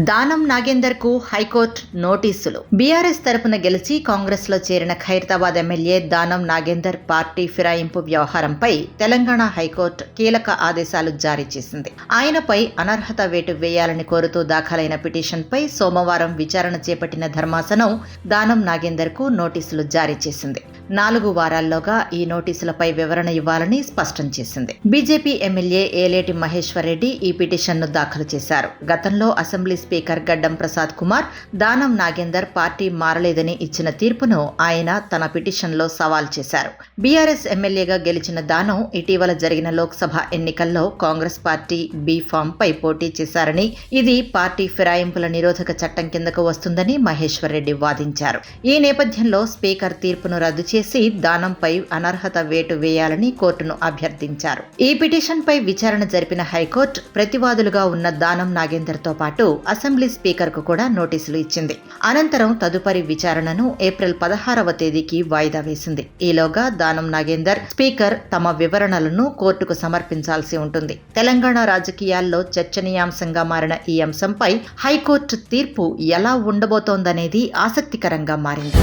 దానం నాగేందర్ కు హైకోర్టు నోటీసులు. బీఆర్ఎస్ తరపున గెలిచి కాంగ్రెస్ లో చేరిన ఖైరతాబాద్ ఎమ్మెల్యే దానం నాగేందర్ పార్టీ ఫిరాయింపు వ్యవహారంపై తెలంగాణ హైకోర్టు కీలక ఆదేశాలు జారీ చేసింది. ఆయనపై అనర్హత వేటు వేయాలని కోరుతూ దాఖలైన పిటిషన్పై సోమవారం విచారణ చేపట్టిన ధర్మాసనం దానం నాగేందర్ కు నోటీసులు జారీ చేసింది. 4 వారాల్లోగా ఈ నోటీసులపై వివరణ ఇవ్వాలని స్పష్టం చేసింది. బీజేపీ ఎమ్మెల్యే ఏలేటి మహేశ్వర్ రెడ్డి ఈ పిటిషన్ను దాఖలు చేశారు. గతంలో అసెంబ్లీ స్పీకర్ గడ్డం ప్రసాద్ కుమార్ దానం నాగేందర్ పార్టీ మారలేదని ఇచ్చిన తీర్పును ఆయన తన పిటిషన్లో సవాల్ చేశారు. బీఆర్ఎస్ ఎమ్మెల్యేగా గెలిచిన దానం ఇటీవల జరిగిన లోక్సభ ఎన్నికల్లో కాంగ్రెస్ పార్టీ బీ ఫామ్ పై పోటీ చేశారని, ఇది పార్టీ ఫిరాయింపుల నిరోధక చట్టం కిందకు వస్తుందని మహేశ్వర్ రెడ్డి వాదించారు. ఈ నేపథ్యంలో స్పీకర్ తీర్పును రద్దు చేసి దానంపై అనర్హత వేటు వేయాలని కోర్టును అభ్యర్థించారు. ఈ పిటిషన్పై విచారణ జరిపిన హైకోర్టు ప్రతివాదులుగా ఉన్న దానం నాగేందర్ తో పాటు అసెంబ్లీ స్పీకర్ కు కూడా నోటీసులు ఇచ్చింది. అనంతరం తదుపరి విచారణను ఏప్రిల్ 16వ తేదీకి వాయిదా వేసింది. ఈలోగా దానం నాగేందర్, స్పీకర్ తమ వివరణలను కోర్టుకు సమర్పించాల్సి ఉంటుంది. తెలంగాణ రాజకీయాల్లో చర్చనీయాంశంగా మారిన ఈ అంశంపై హైకోర్టు తీర్పు ఎలా ఉండబోతోందనేది ఆసక్తికరంగా మారింది.